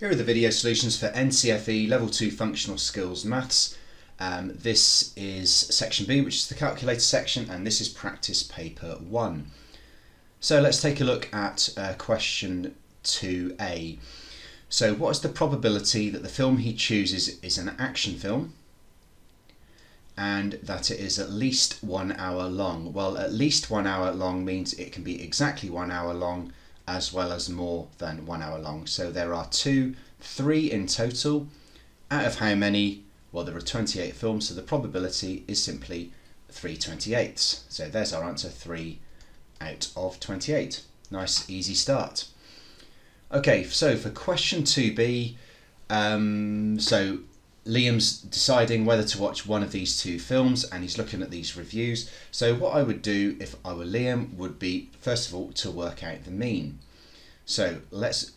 Here are the video solutions for NCFE Level 2 Functional Skills Maths. This is section B, which is the calculator section, and this is practice paper 1. So let's take a look at question 2a. So what is the probability that the film he chooses is an action film and that it is at least 1 hour long? Well, at least 1 hour long means it can be exactly 1 hour long as well as more than 1 hour long. So there are 3 in total. Out of how many? Well, there are 28 films, so the probability is simply 3/28. So there's our answer, 3 out of 28. Nice, easy start. Okay, so for question 2b, so Liam's deciding whether to watch one of these 2 films and he's looking at these reviews. So what I would do if I were Liam would be, first of all, to work out the mean. So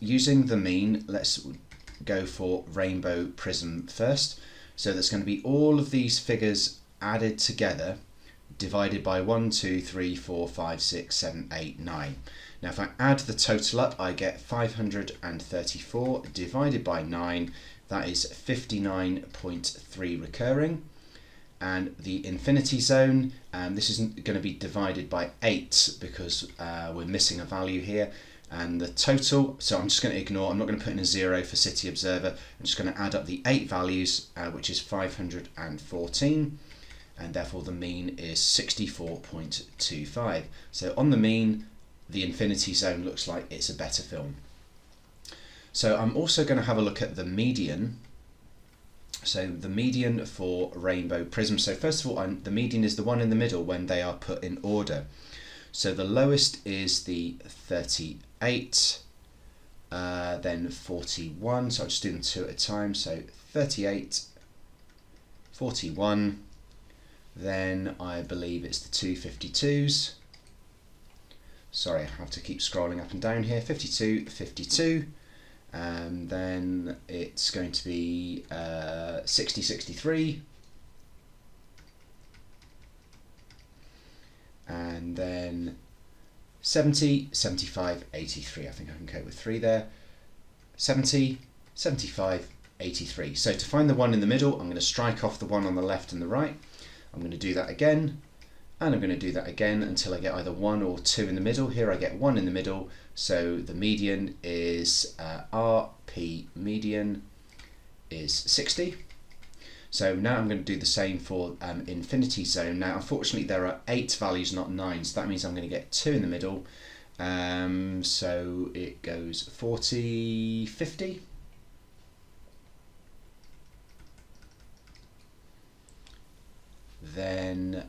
using the mean, let's go for Rainbow Prism first. So there's going to be all of these figures added together, divided by 1, 2, 3, 4, 5, 6, 7, 8, 9. Now if I add the total up, I get 534 divided by 9. That is 59.3 recurring. And the infinity zone, this isn't going to be divided by 8 because we're missing a value here. And the total, so I'm just going to ignore, I'm not going to put in a 0 for City Observer. I'm just going to add up the 8 values, which is 514. And therefore the mean is 64.25. So on the mean, the infinity zone looks like it's a better film. So I'm also going to have a look at the median. So the median for Rainbow Prism. So first of all, the median is the one in the middle when they are put in order. So the lowest is the 38, then 41. So I'll just do them 2 at a time. So 38, 41. Then I believe it's the 252s. Sorry, I have to keep scrolling up and down here. 52, 52. And then it's going to be 60, 63. And then 70, 75, 83. I think I can cope with 3 there. 70, 75, 83. So to find the one in the middle, I'm going to strike off the one on the left and the right. I'm going to do that again, and I'm going to do that again until I get either 1 or 2 in the middle. Here I get 1 in the middle, so the median is RP median is 60. So now I'm going to do the same for infinity zone. Now unfortunately there are 8 values, not 9, so that means I'm going to get 2 in the middle. So it goes 40, 50. Then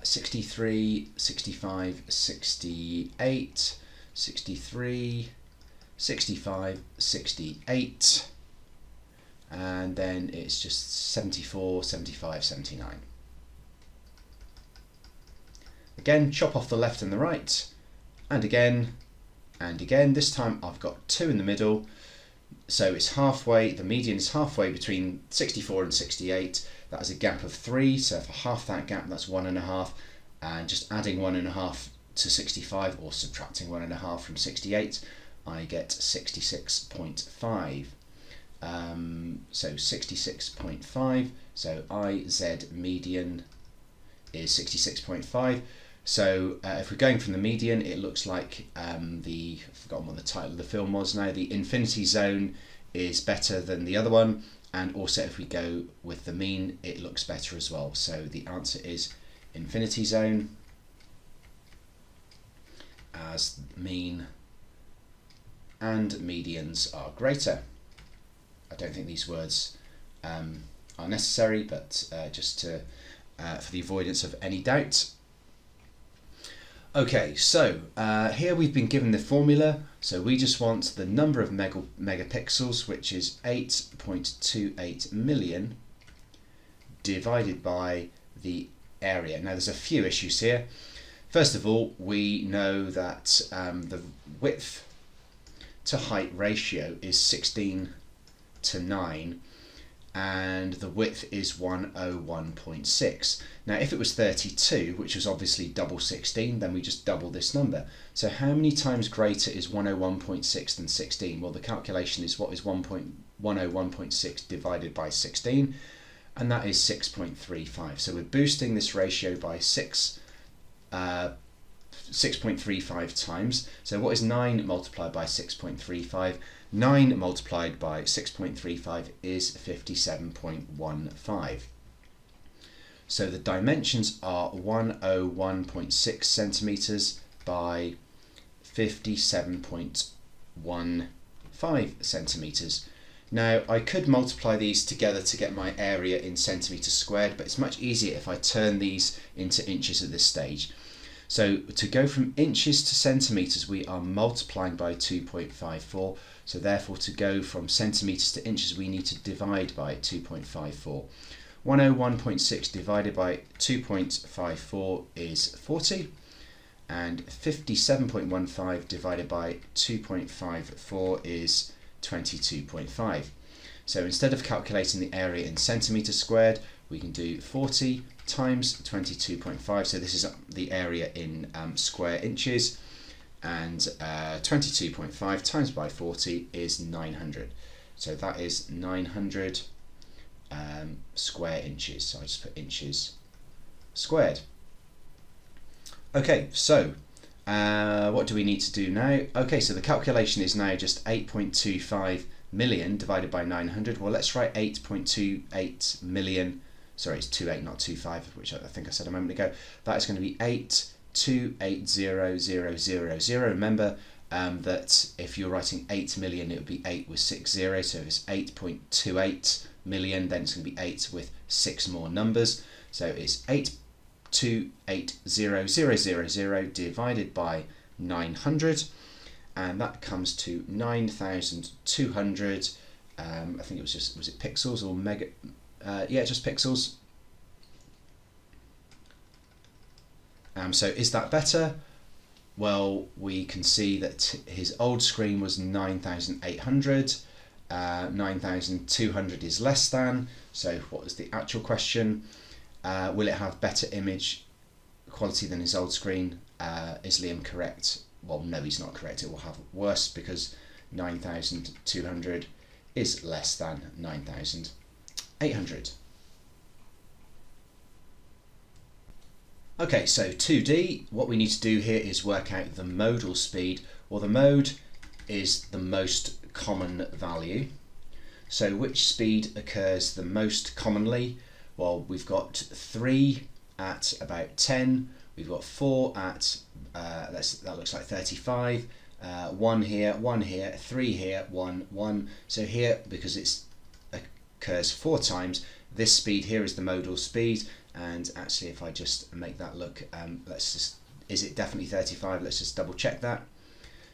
63, 65, 68, 63, 65, 68, and then it's just 74, 75, 79. Again, chop off the left and the right, and again, and again. This time I've got 2 in the middle, so it's halfway, the median is halfway between 64 and 68. That is a gap of 3, so for half that gap, that's 1.5, and just adding 1.5 to 65 or subtracting 1.5 from 68, I get 66.5. So 66.5, so IZ median is 66.5. So if we're going from the median, it looks like I've forgotten what the title of the film was now, the infinity zone is better than the other one. And also if we go with the mean, it looks better as well. So the answer is infinity zone, as mean and medians are greater. I don't think these words are necessary, but just to, for the avoidance of any doubt. Okay, so here we've been given the formula. So we just want the number of megapixels, which is 8.28 million, divided by the area. Now there's a few issues here. First of all, we know that the width to height ratio is 16 to 9. and the width is 101.6. Now if it was 32, which was obviously double 16, then we just double this number. So how many times greater is 101.6 than 16? Well, the calculation is what is 101.6 divided by 16, and that is 6.35. So we're boosting this ratio by 6.35 times. So what is 9 multiplied by 6.35? 9 multiplied by 6.35 is 57.15. So the dimensions are 101.6 centimetres by 57.15 centimetres. Now I could multiply these together to get my area in centimetres squared, but it's much easier if I turn these into inches at this stage. So to go from inches to centimetres, we are multiplying by 2.54. So therefore, to go from centimetres to inches, we need to divide by 2.54. 101.6 divided by 2.54 is 40, and 57.15 divided by 2.54 is 22.5. So instead of calculating the area in centimetres squared, we can do 40 times 22.5, so this is the area in square inches, and 22.5 times by 40 is 900. So that is 900 square inches. So I just put inches squared. Okay, so what do we need to do now? Okay, so the calculation is now just 8.25 million divided by 900. Well, let's write 8.28 million. Sorry, it's 28, not 25, which I think I said a moment ago. That is going to be 8280000. Remember that if you're writing 8 million, it would be 8 with 6 zeros. So if it's 8.28 million, then it's going to be 8 with 6 more numbers. So it's 8280000 divided by 900, and that comes to 9,200. I think it was just, was it pixels or mega? Yeah, just pixels. So is that better? Well, we can see that his old screen was 9,800. 9,200 is less than. So what was the actual question? Will it have better image quality than his old screen? Is Liam correct? Well, no, he's not correct. It will have worse because 9,200 is less than 9,800. Okay, so 2D, what we need to do here is work out the modal speed. Well, the mode is the most common value. So which speed occurs the most commonly? Well, we've got 3 at about 10, we've got 4 at, that looks like 35, 1 here, 3 here, 1, 1. So here, because it occurs 4 times, this speed here is the modal speed. And actually, if I just make that look, is it definitely 35? Let's just double check that.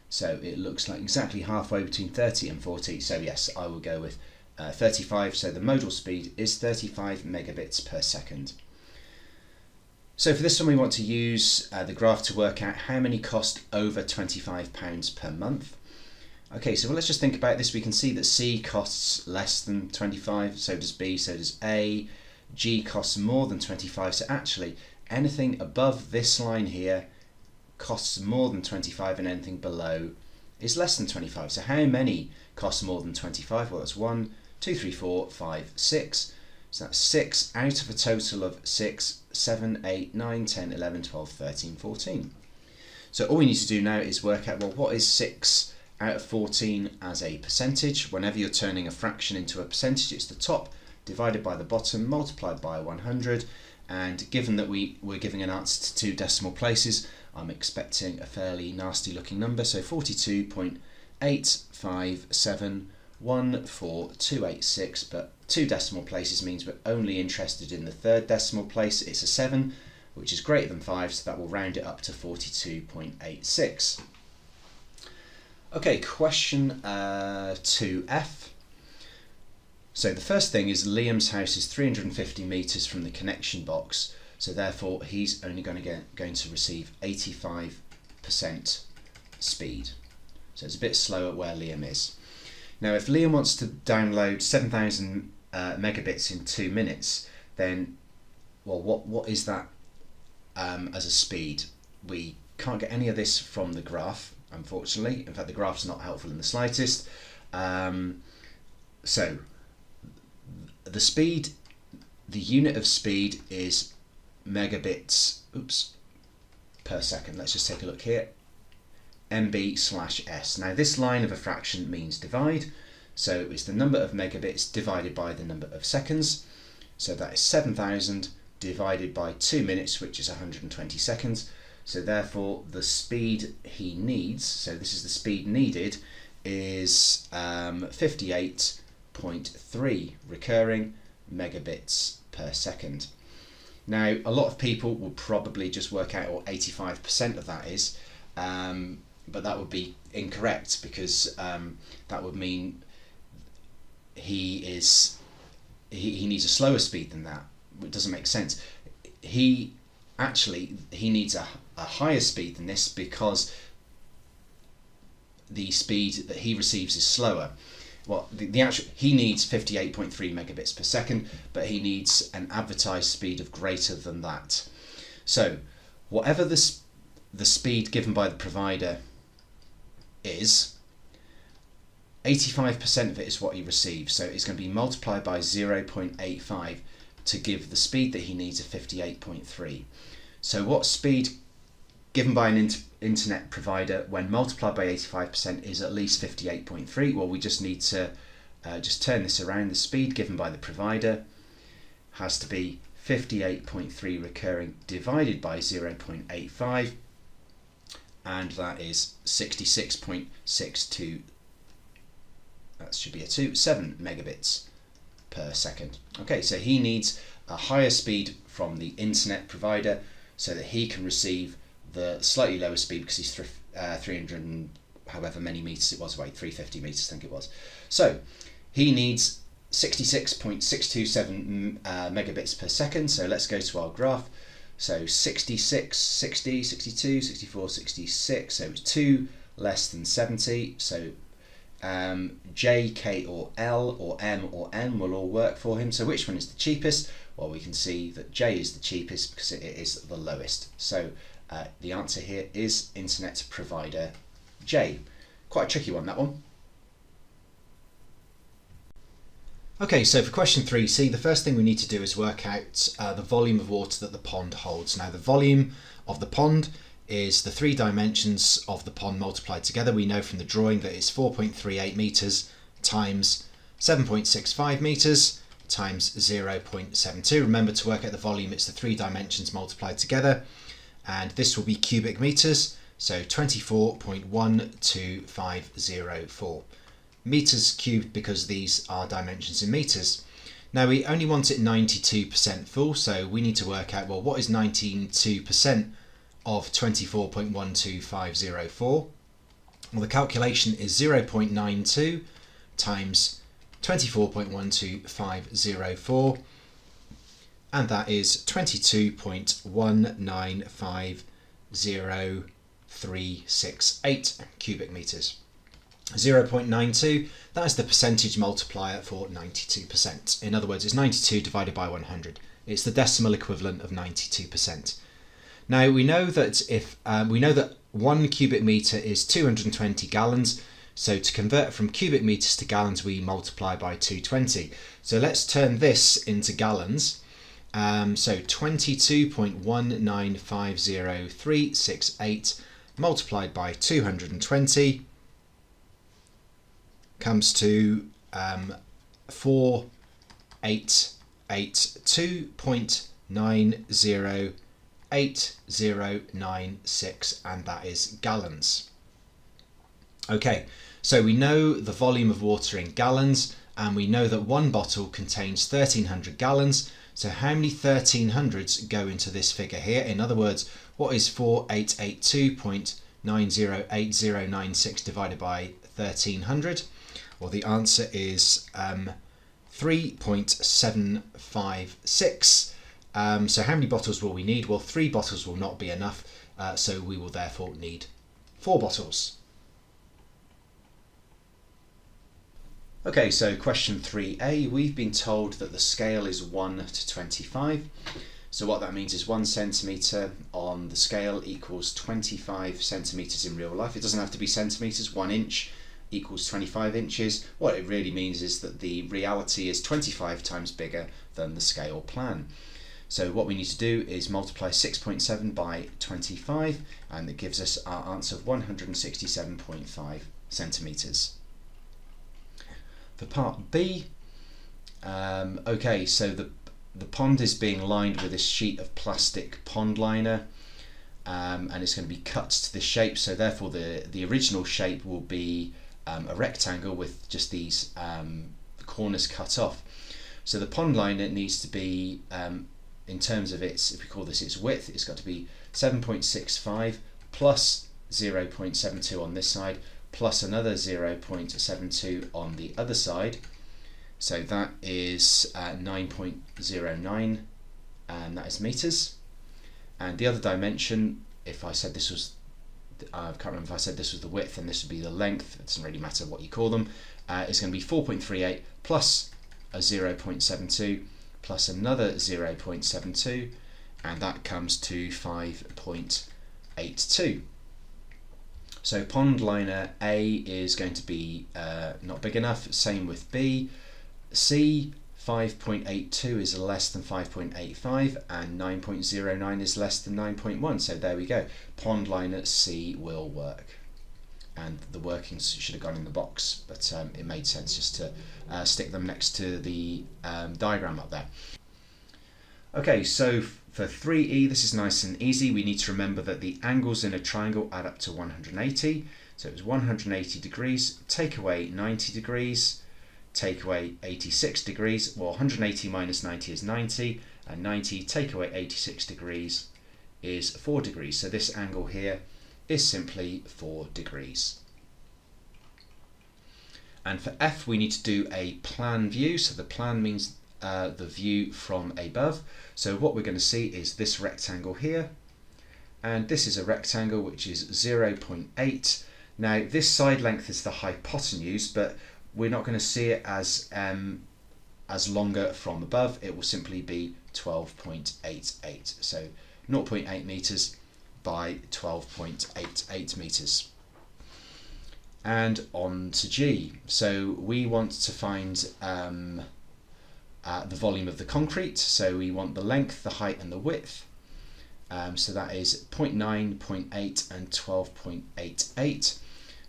So it looks like exactly halfway between 30 and 40. So yes, I will go with 35. So the modal speed is 35 megabits per second. So for this one, we want to use the graph to work out how many cost over £25 per month. Okay, so let's just think about this. We can see that C costs less than 25, so does B, so does A. G costs more than 25, so actually anything above this line here costs more than 25, and anything below is less than 25. So how many cost more than 25? Well, that's 1, 2, 3, 4, 5, 6. So that's 6 out of a total of 6, 7, 8, 9, 10, 11, 12, 13, 14. So all we need to do now is work out, well, what is 6 out of 14 as a percentage? Whenever you're turning a fraction into a percentage, it's the top divided by the bottom multiplied by 100, and given that we're giving an answer to 2 decimal places, I'm expecting a fairly nasty looking number, so 42.85714286, but 2 decimal places means we're only interested in the 3rd decimal place. It's a 7, which is greater than 5, so that will round it up to 42.86. Okay, question 2F. So the first thing is Liam's house is 350 metres from the connection box, so therefore he's only going to receive 85% speed. So it's a bit slower where Liam is. Now if Liam wants to download 7,000 megabits in 2 minutes, then, well, what is that as a speed? We can't get any of this from the graph, unfortunately. In fact, the graph's not helpful in the slightest. So the speed, the unit of speed is megabits per second. Let's just take a look here. MB/s. Now this line of a fraction means divide, so it's the number of megabits divided by the number of seconds. So that is 7,000 divided by 2 minutes, which is 120 seconds. So therefore the speed he needs, so this is the speed needed, is 58.3 recurring megabits per second. Now a lot of people will probably just work out what 85% of that is, but that would be incorrect, because that would mean he needs a slower speed than that. It doesn't make sense. He needs a higher speed than this, because the speed that he receives is slower. Well, he needs 58.3 megabits per second, but he needs an advertised speed of greater than that. So whatever the speed given by the provider is, 85% of it is what he receives. So it's going to be multiplied by 0.85 to give the speed that he needs of 58.3. So what speed given by an internet provider when multiplied by 85% is at least 58.3? Well, we just need to just turn this around. The speed given by the provider has to be 58.3 recurring divided by 0.85, and that is 66.62. That should be 7 megabits per second. Okay, so he needs a higher speed from the internet provider so that he can receive the slightly lower speed, because he's 300 and however many meters it was away, 350 meters I think it was. So he needs 66.627 megabits per second. So let's go to our graph. So 66, 60, 62, 64, 66, so it's 2 less than 70. So J, K or L or M or N will all work for him. So which one is the cheapest? Well, we can see that J is the cheapest because it is the lowest. So the answer here is internet provider J. Quite a tricky one, that one. Okay, so for question 3C, the first thing we need to do is work out the volume of water that the pond holds. Now the volume of the pond is the 3 dimensions of the pond multiplied together. We know from the drawing that it's 4.38 meters times 7.65 meters times 0.72. Remember, to work out the volume, it's the 3 dimensions multiplied together, and this will be cubic meters, so 24.12504 meters cubed, because these are dimensions in meters. Now we only want it 92% full, so we need to work out, well, what is 92% of 24.12504? Well, the calculation is 0.92 times 24.12504, and that is 22.1950368 cubic meters. 0.92, that is the percentage multiplier for 92%. In other words, it's 92 divided by 100. It's the decimal equivalent of 92%. Now we know that if 1 cubic meter is 220 gallons, so to convert from cubic meters to gallons we multiply by 220. So let's turn this into gallons. So 22.1950368 multiplied by 220 comes to 4882.908096, and that is gallons. Okay, so we know the volume of water in gallons, and we know that one bottle contains 1300 gallons. So how many 1300s go into this figure here? In other words, what is 4882.908096 divided by 1300? Well, the answer is 3.756. So how many bottles will we need? Well, 3 bottles will not be enough, so we will therefore need 4 bottles. Okay, so question 3a, we've been told that the scale is 1 to 25. So what that means is 1 centimetre on the scale equals 25 centimetres in real life. It doesn't have to be centimetres, 1 inch equals 25 inches. What it really means is that the reality is 25 times bigger than the scale plan. So what we need to do is multiply 6.7 by 25, and it gives us our answer of 167.5 centimetres. For part B, okay, so the pond is being lined with a sheet of plastic pond liner, and it's going to be cut to this shape, so therefore the original shape will be a rectangle with just these corners cut off. So the pond liner needs to be, in terms of its, if we call this its width, it's got to be 7.65 plus 0.72 on this side, plus another 0.72 on the other side. So that is 9.09, and that is meters. And the other dimension, if I said this was, I can't remember if I said this was the width and this would be the length, it doesn't really matter what you call them, it's going to be 4.38 plus a 0.72 plus another 0.72, and that comes to 5.82. So pond liner A is going to be not big enough, same with B. C, 5.82 is less than 5.85, and 9.09 is less than 9.1, so there we go. Pond liner C will work. And the workings should have gone in the box, but it made sense just to stick them next to the diagram up there. Okay, so for 3E, this is nice and easy. We need to remember that the angles in a triangle add up to 180. So it was 180 degrees, take away 90 degrees, take away 86 degrees. Well, 180 minus 90 is 90, and 90 take away 86 degrees is 4 degrees. So this angle here is simply 4 degrees. And for F, we need to do a plan view. So the plan means the view from above. So what we're going to see is this rectangle here, and this is a rectangle which is 0.8. Now this side length is the hypotenuse, but we're not going to see it as longer from above. It will simply be 12.88. So 0.8 meters by 12.88 meters. And on to G. So we want to find the volume of the concrete. So we want the length, the height and the width. So that is 0.9, 0.8 and 12.88.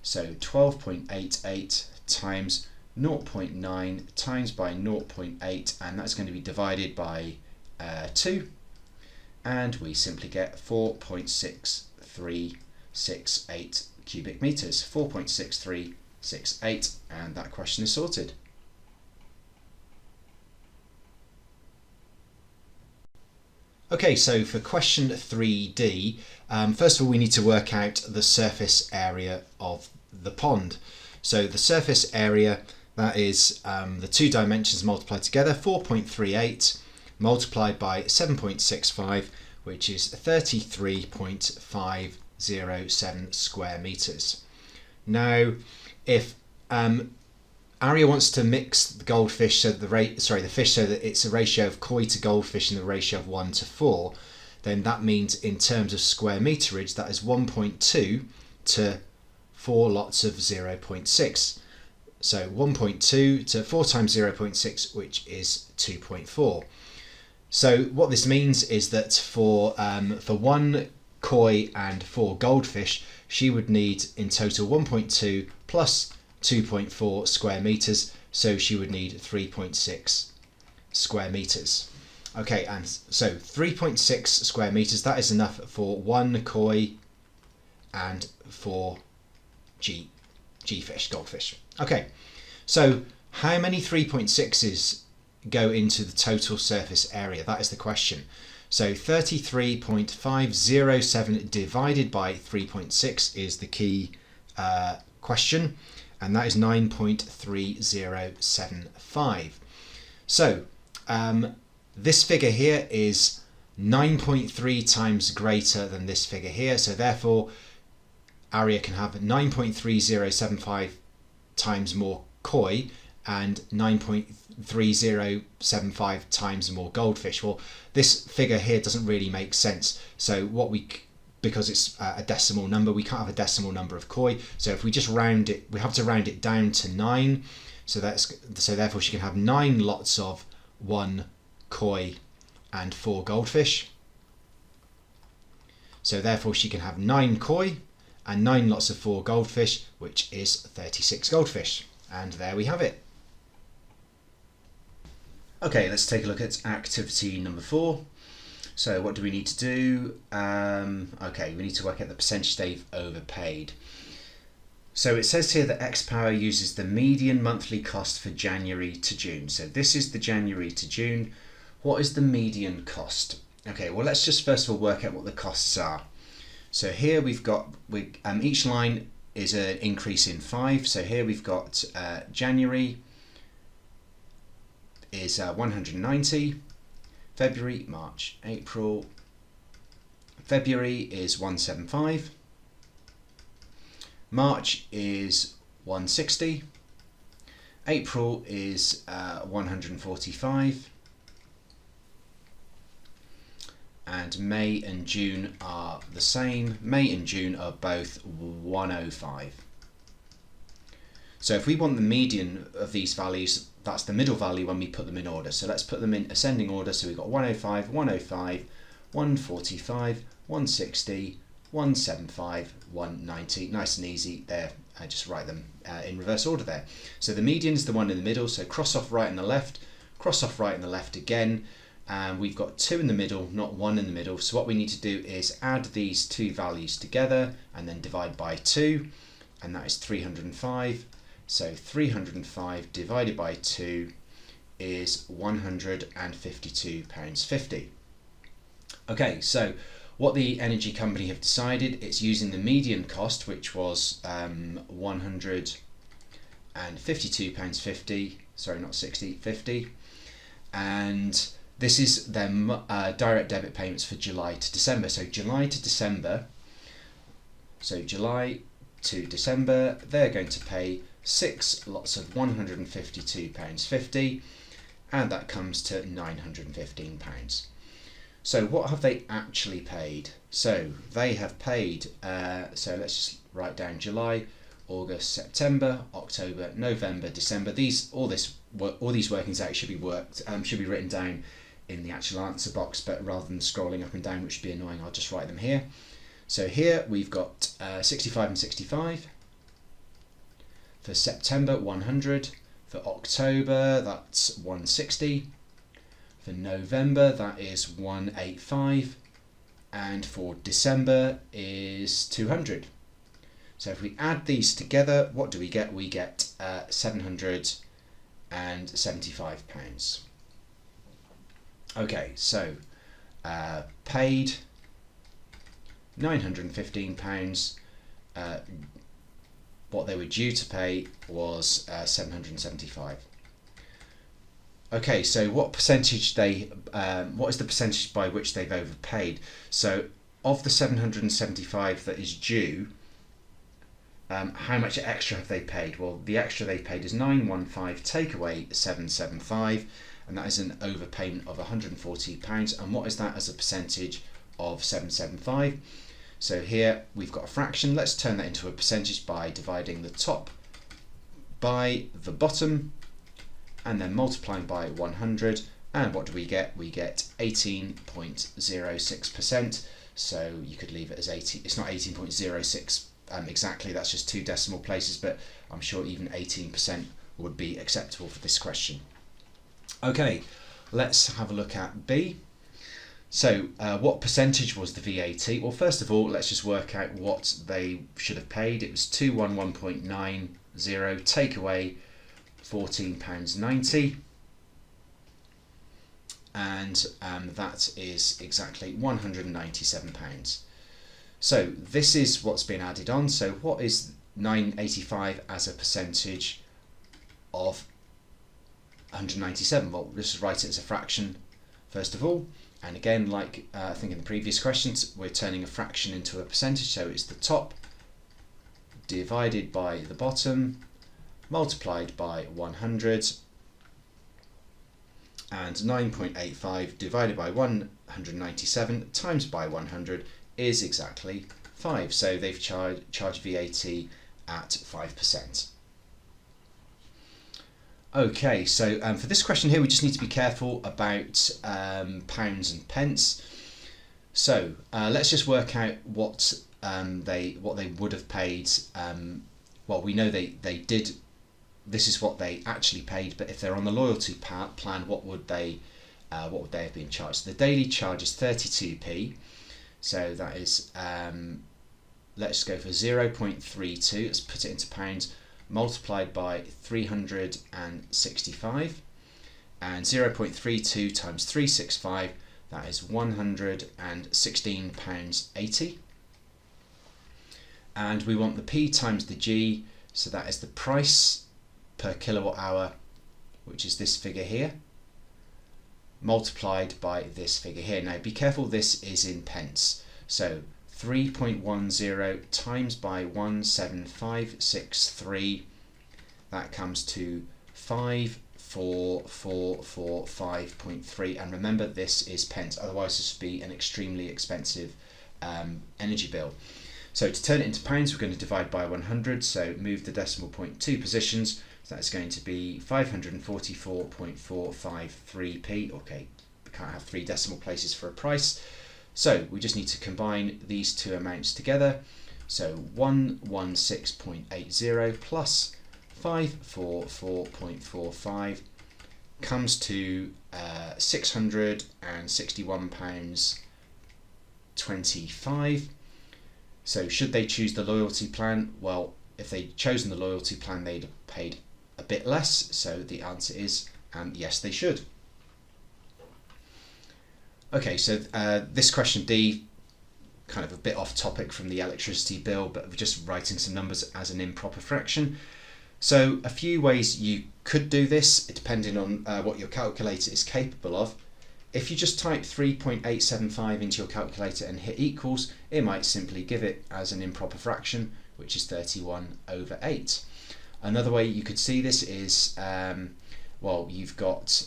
So 12.88 times 0.9 times by 0.8, and that's going to be divided by 2, and we simply get 4.6368 cubic meters, 4.6368, and that question is sorted. Okay, so for question 3D, first of all we need to work out the surface area of the pond. So the surface area, that is the two dimensions multiplied together, 4.38 multiplied by 7.65, which is 33.507 square meters. Now, if Aria wants to mix the goldfish, so the fish, so that it's a ratio of koi to goldfish in the ratio of 1 to 4, then that means in terms of square meterage, that is 1.2 to 4 lots of 0.6. So 1.2 to 4 times 0.6, which is 2.4. So what this means is that for 1 koi and 4 goldfish, she would need in total 1.2 plus 2.4 square meters, so she would need 3.6 square meters. Okay, and so 3.6 square meters, that is enough for 1 koi and 4 G-fish, goldfish. Okay, so how many 3.6s go into the total surface area? That is the question. So 33.507 divided by 3.6 is the key question, and that is 9.3075. So this figure here is 9.3 times greater than this figure here, so therefore Aria can have 9.3075 times more koi and 9.3075 times more goldfish. Well, this figure here doesn't really make sense. So because it's a decimal number, we can't have a decimal number of koi. So if we just round it, we have to round it down to 9. So therefore she can have 9 lots of 1 koi and 4 goldfish. So therefore she can have 9 koi and 9 lots of 4 goldfish, which is 36 goldfish. And there we have it. Okay, let's take a look at activity number 4. So what do we need to do? Okay, we need to work out the percentage they've overpaid. So it says here that X Power uses the median monthly cost for January to June. So this is the January to June. What is the median cost? Okay, well, let's just first of all work out what the costs are. So here we've got, each line is an increase in 5. So here we've got January is 190, February, March, April. February is 175, March is 160, April is 145, and May and June are the same. May and June are both 105. So if we want the median of these values, that's the middle value when we put them in order. So let's put them in ascending order. So we've got 105, 105, 145, 160, 175, 190. Nice and easy there. I just write them in reverse order there. So the median is the one in the middle. So cross off right and the left, cross off right and the left again. And we've got 2 in the middle, not 1 in the middle. So what we need to do is add these 2 values together and then divide by 2. And that is 305. So 305 divided by 2 is £152.50. Okay, so what the energy company have decided, it's using the median cost, which was £152.50, sorry, not 60, 50. And this is their direct debit payments for July to December. So July to December, they're going to pay 6 lots of £152.50, and that comes to £915. So what have they actually paid? So they have paid, so let's just write down July, August, September, October, November, December. All these workings out should be written down in the actual answer box, but rather than scrolling up and down, which would be annoying, I'll just write them here. So here we've got 65 and 65. For September, 100. For October, that's 160. For November, that is 185. And for December is 200. So if we add these together, what do we get? We get £775. Okay, so paid £915. What they were due to pay was £775. Okay, so what percentage what is the percentage by which they've overpaid? So of the 775 that is due, how much extra have they paid? Well, the extra they paid is 915 take away 775, and that is an overpayment of £140. And what is that as a percentage of 775? So here we've got a fraction. Let's turn that into a percentage by dividing the top by the bottom and then multiplying by 100. And what do we get? We get 18.06%. So you could leave it as 80. It's not 18.06 exactly, that's just 2 decimal places, but I'm sure even 18% would be acceptable for this question. Okay, let's have a look at B. So what percentage was the VAT? Well, first of all, let's just work out what they should have paid. It was 211.90, take away £14.90, and that is exactly £197. So this is what's been added on. So what is 985 as a percentage of 197? Well, let's just write it as a fraction first of all. And again, like I think in the previous questions, we're turning a fraction into a percentage. So it's the top divided by the bottom multiplied by 100, and 9.85 divided by 197 times by 100 is exactly 5. So they've charged VAT at 5%. Okay, so for this question here, we just need to be careful about pounds and pence. So let's just work out what they would have paid. Well, we know they did. This is what they actually paid, but if they're on the loyalty plan, what would they have been charged? The daily charge is 32p. So that is let's go for 0.32. Let's put it into pounds. Multiplied by 365, and 0.32 times 365, that is £116.80. And we want the P times the G, so that is the price per kilowatt hour, which is this figure here, multiplied by this figure here. Now be careful, this is in pence. So 3.10 times by 17563, that comes to 54445.3, and remember this is pence, otherwise this would be an extremely expensive energy bill. So to turn it into pounds, we're going to divide by 100, so move the decimal point 2 positions, so that's going to be 544.453p. Okay, we can't have 3 decimal places for a price. So we just need to combine these two amounts together. So 116.80 plus 544.45 comes to £661.25. So should they choose the loyalty plan? Well, if they'd chosen the loyalty plan, they'd have paid a bit less. So the answer is yes, they should. Okay, so this question D, kind of a bit off topic from the electricity bill, but we're just writing some numbers as an improper fraction. So a few ways you could do this, depending on what your calculator is capable of. If you just type 3.875 into your calculator and hit equals, it might simply give it as an improper fraction, which is 31/8. Another way you could see this is, well, you've got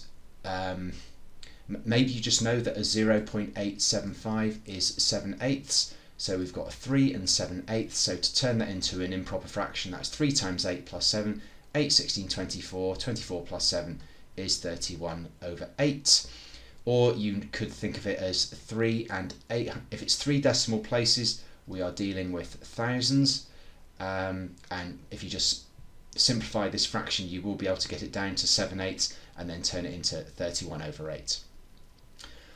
maybe you just know that a 0.875 is 7/8, so we've got a 3 and 7/8, so to turn that into an improper fraction, that's 3 times 8 plus 7, 8, 16, 24, 24 plus 7 is 31/8. Or you could think of it as 3 and 8, if it's 3 decimal places, we are dealing with thousands, and if you just simplify this fraction, you will be able to get it down to 7/8 and then turn it into 31/8.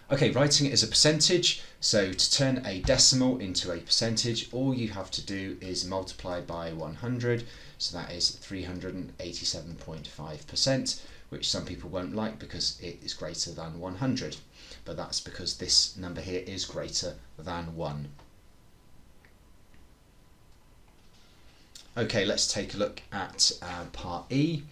Okay, writing it as a percentage, so to turn a decimal into a percentage, all you have to do is multiply by 100, so that is 387.5%, which some people won't like because it is greater than 100, but that's because this number here is greater than 1. Okay, let's take a look at part E.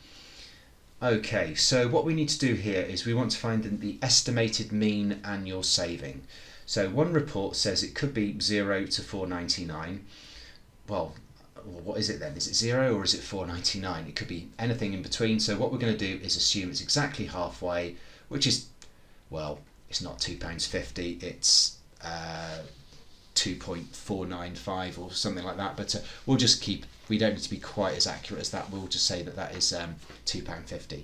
Okay, so what we need to do here is we want to find the estimated mean annual saving. So one report says it could be 0 to 499. Well, what is it then? Is it 0 or is it 499? It could be anything in between. So what we're going to do is assume it's exactly halfway, which is, well, it's not £2.50, it's 2.495 or something like that, but we'll just keep, we don't need to be quite as accurate as that, we'll just say that that is £2.50.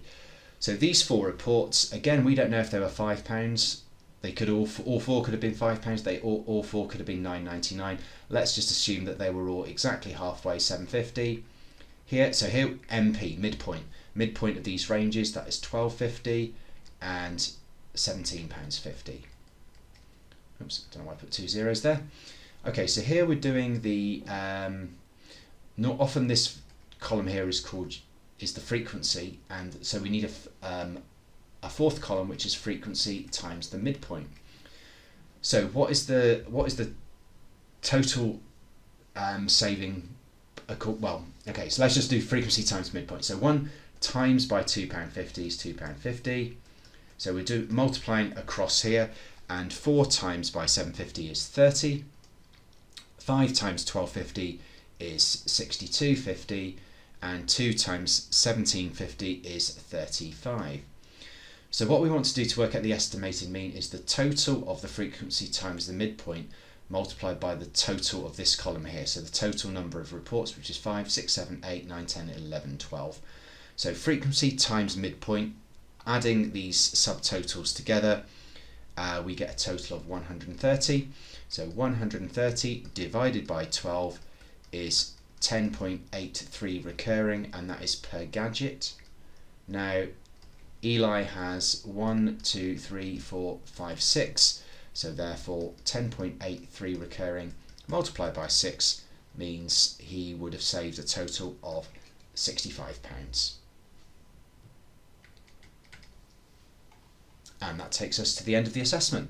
So these 4 reports, again, we don't know if they were £5, they could all 4 could have been £5, they all 4 could have been £9.99. Let's just assume that they were all exactly halfway, £7.50. Here, so here MP, midpoint of these ranges, that is £12.50 and £17.50. Oops, don't know why I put 2 zeros there. Okay, so here we're doing the, not often this column here is the frequency, and so we need a fourth column, which is frequency times the midpoint. So what is the total saving? Well, okay, so let's just do frequency times midpoint. So 1 times by £2.50 is £2.50. So we do multiplying across here, and 4 times by 750 is 30. 5 times 1250 is 62.50, and 2 times 1750 is 35. So what we want to do to work out the estimated mean is the total of the frequency times the midpoint multiplied by the total of this column here. So the total number of reports, which is 5, 6, 7, 8, 9, 10, 11, 12. So frequency times midpoint, adding these subtotals together, we get a total of 130. So 130 divided by 12 is 10.83 recurring, and that is per gadget. Now Eli has 1, 2, 3, 4, 5, 6, so therefore 10.83 recurring multiplied by 6 means he would have saved a total of £65. And that takes us to the end of the assessment.